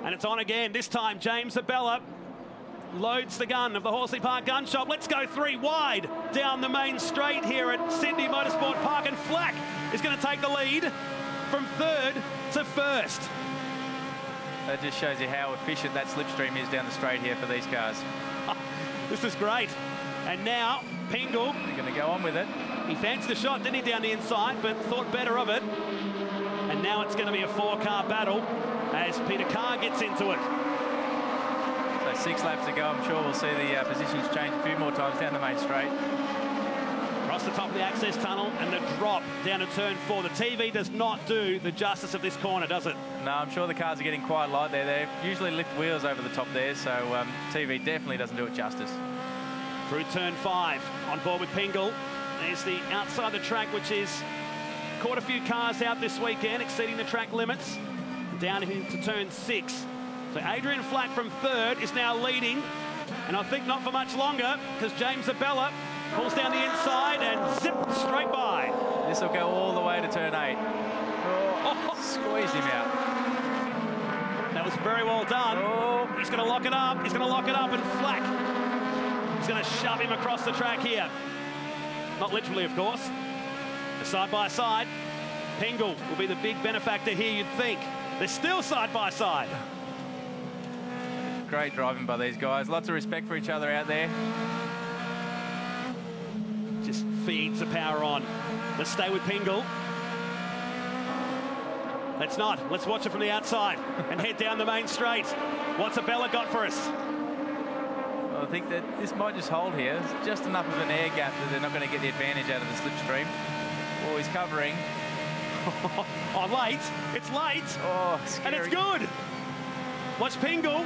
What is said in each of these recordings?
And it's on again. This time, James Abella loads the gun of the Horsley Park gun shop. Let's go 3 wide down the main straight here at Sydney Motorsport Park. And Flack is going to take the lead from 3rd to 1st. That just shows you how efficient that slipstream is down the straight here for these cars. This is great. And now, Pingle. They're going to go on with it. He fancied the shot, didn't he, down the inside, but thought better of it. And now it's going to be a 4-car battle as Peter Carr gets into it. So 6 laps to go. I'm sure we'll see the positions change a few more times down the main straight. Across the top of the access tunnel and the drop down to turn 4. The TV does not do the justice of this corner, does it? No, I'm sure the cars are getting quite light there. They usually lift wheels over the top there, so TV definitely doesn't do it justice. Through turn 5, on board with Pingle. There's the outside the track, which is caught a few cars out this weekend, exceeding the track limits. Down into turn 6. So Adrian Flack from 3rd is now leading, and I think not for much longer, because James Abella pulls down the inside and zip straight by. This will go all the way to turn 8. Oh, squeezed him out. That was very well done. Oh. He's going to lock it up. He's going to lock it up, and Flack is going to shove him across the track here. Not literally, of course. Side by side. Pingle will be the big benefactor here, you'd think. They're still side by side. Great driving by these guys. Lots of respect for each other out there. Just feeds the power on. Let's stay with Pingle. Let's not. Let's watch it from the outside and head down the main straight. What's Abella got for us? Well, I think that this might just hold here. It's just enough of an air gap that they're not going to get the advantage out of the slipstream. Oh, he's covering. Oh, late. It's late. Oh, scary. And it's good. Watch Pingle.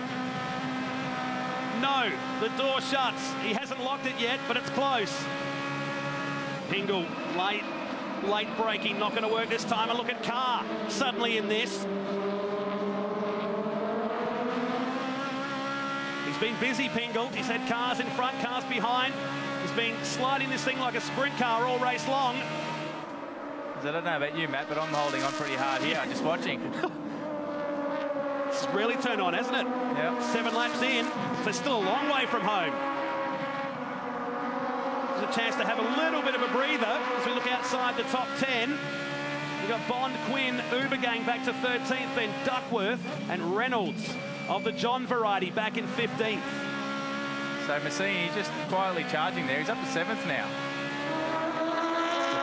No, the door shuts. He hasn't locked it yet, but it's close. Pingle, late braking, not going to work this time. And look at Carr suddenly in this. He's been busy, Pingle. He's had cars in front, cars behind. He's been sliding this thing like a sprint car all race long. I don't know about you, Matt, but I'm holding on pretty hard here, just watching. It's really turned on, hasn't it? Yep. 7 laps in, so still a long way from home. There's a chance to have a little bit of a breather as we look outside the top 10. We've got Bond, Quinn, Uber Gang back to 13th, then Duckworth and Reynolds of the John variety back in 15th. So Massini just quietly charging there. He's up to 7th now.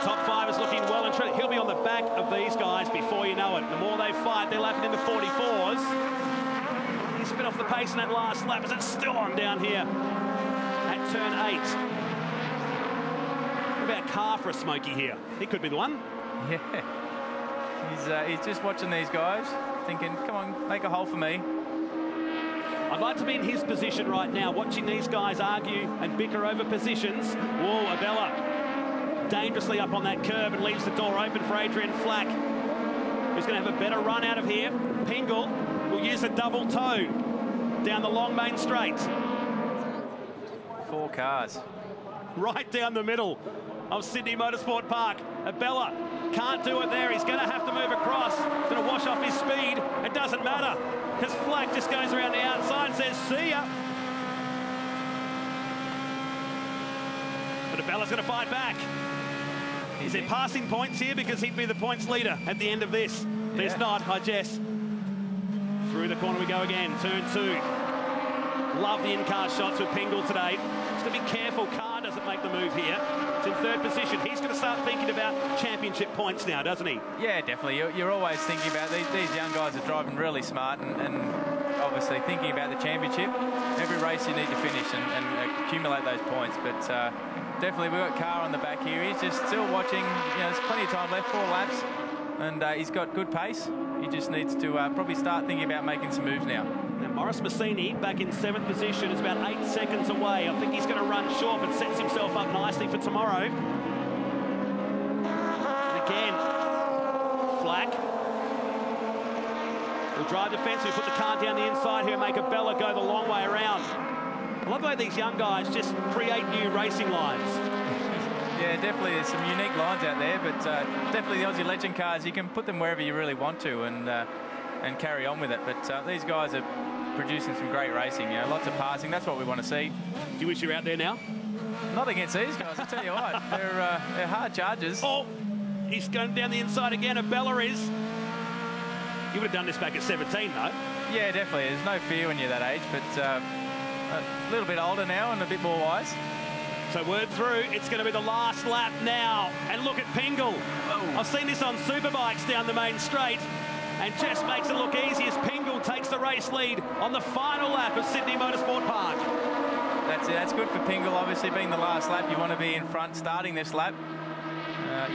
Top 5 is looking well and truly. He'll be on the back of these guys before you know it. The more they fight, they're lapping in the 44s. He's a bit off the pace in that last lap, as it's still on down here at turn 8. What about Carr for a smoky here? He could be the one. Yeah. He's just watching these guys, thinking, come on, make a hole for me. I'd like to be in his position right now, watching these guys argue and bicker over positions. Whoa, Abella dangerously up on that curb and leaves the door open for Adrian Flack, who's going to have a better run out of here. Pingle will use a double toe down the long main straight. 4 cars. Right down the middle of Sydney Motorsport Park. Abella can't do it there. He's going to have to move across. He's going to wash off his speed. It doesn't matter, because Flack just goes around the outside and says, see ya. But Abella's going to fight back. Is there passing points here? Because he'd be the points leader at the end of this. There's not, I guess. Through the corner we go again, turn 2. Love the in-car shots with Pingle today. Just to be careful, Carr doesn't make the move here. It's in 3rd position. He's going to start thinking about championship points now, doesn't he? Yeah, definitely. You're always thinking about these young guys are driving really smart and obviously thinking about the championship. Every race you need to finish and accumulate those points. But definitely we've got Carr on the back here. He's just still watching. You know, there's plenty of time left, 4 laps, and he's got good pace. He just needs to probably start thinking about making some moves now. Now Morris Massini back in 7th position is about 8 seconds away. I think he's going to run short, but sets himself up nicely for tomorrow. And again, Flack will drive defensively, put the car down the inside here and make Abella go the long way around. I love the way these young guys just create new racing lines. Yeah, definitely there's some unique lines out there, but definitely the Aussie Legend cars, you can put them wherever you really want to, and and carry on with it. But these guys are producing some great racing. You know, lots of passing. That's what we want to see. Do you wish you were out there now? Not against these guys, I tell you what. They're hard charges. Oh, he's going down the inside again. Abella is. You would have done this back at 17, though. Yeah, definitely. There's no fear when you're that age, but a little bit older now and a bit more wise. So word through, it's going to be the last lap now. And look at Pingle. Oh. I've seen this on superbikes down the main straight. And just makes it look easy as Pingle takes the race lead on the final lap of Sydney Motorsport Park. That's it. That's good for Pingle. Obviously, being the last lap, you want to be in front starting this lap.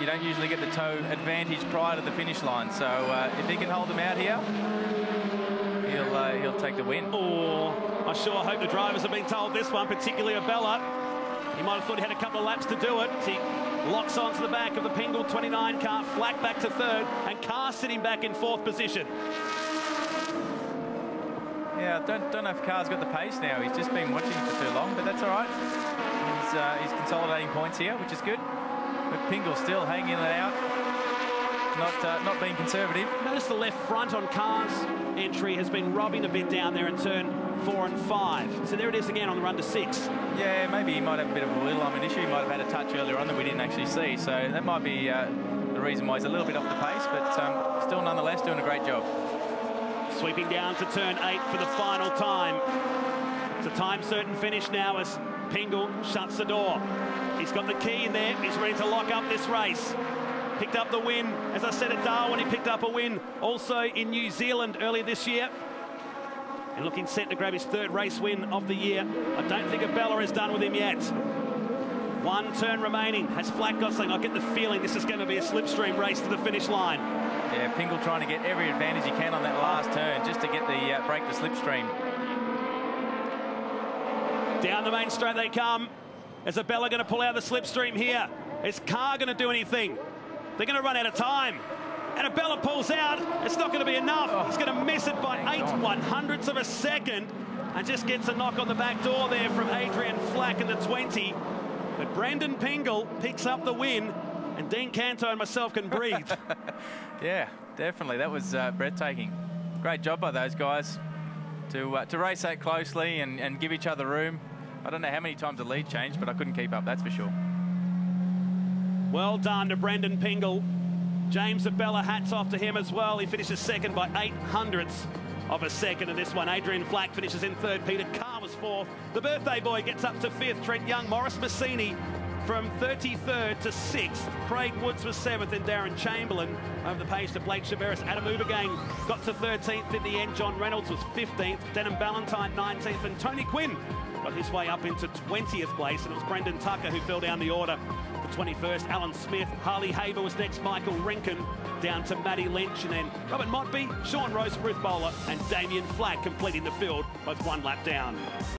You don't usually get the toe advantage prior to the finish line. So if he can hold them out here, he'll take the win. Oh, I sure hope the drivers have been told this one, particularly Abella. He might have thought he had a couple of laps to do it. He locks onto the back of the Pingle 29 car, Flack back to third, and Carr sitting back in fourth position. Yeah, I don't know if Carr's got the pace now. He's just been watching for too long, but that's all right. He's consolidating points here, which is good. But Pingle still hanging it out, not being conservative. Notice the left front on Carr's entry has been robbing a bit down there in turn 4 and 5. So there it is again on the run to 6. Yeah, maybe he might have a bit of a wheel alignment issue. He might have had a touch earlier on that we didn't actually see. So that might be the reason why he's a little bit off the pace, but still nonetheless doing a great job. Sweeping down to turn 8 for the final time. It's a time certain finish now as Pingle shuts the door. He's got the key in there. He's ready to lock up this race. Picked up the win. As I said at Darwin, he picked up a win also in New Zealand earlier this year. And looking set to grab his third race win of the year. I don't think Abella is done with him yet. One turn remaining. Has Flack got something? I get the feeling this is going to be a slipstream race to the finish line. Yeah, Pingle trying to get every advantage he can on that last turn just to get the break the slipstream. Down the main straight they come. Is Abella going to pull out the slipstream here? Is Carr going to do anything? They're going to run out of time. And Abella pulls out. It's not going to be enough. Oh. He's going to miss it by 0.08 of a second and just gets a knock on the back door there from Adrian Flack in the 20. But Brendan Pingle picks up the win, and Dean Canto and myself can breathe. Yeah, definitely. That was breathtaking. Great job by those guys to race that closely and give each other room. I don't know how many times the lead changed, but I couldn't keep up, that's for sure. Well done to Brendan Pingle. James Abella, hats off to him as well. He finishes second by 0.08 of a second in this one. Adrian Flack finishes in third. Peter Carr was fourth. The birthday boy gets up to fifth. Trent Young, Morris Massini from 33rd to 6th. Craig Woods was 7th, and Darren Chamberlain over the page to Blake Chaveris. Adam Ubergang got to 13th in the end. John Reynolds was 15th. Denham Ballantyne 19th, and Tony Quinn got his way up into 20th place, and it was Brendan Tucker who fell down the order for 21st. Alan Smith, Harley Haber was next, Michael Rinken down to Matty Lynch, and then Robert Motby, Sean Rose, Ruth Bowler, and Damien Flack completing the field, both one lap down.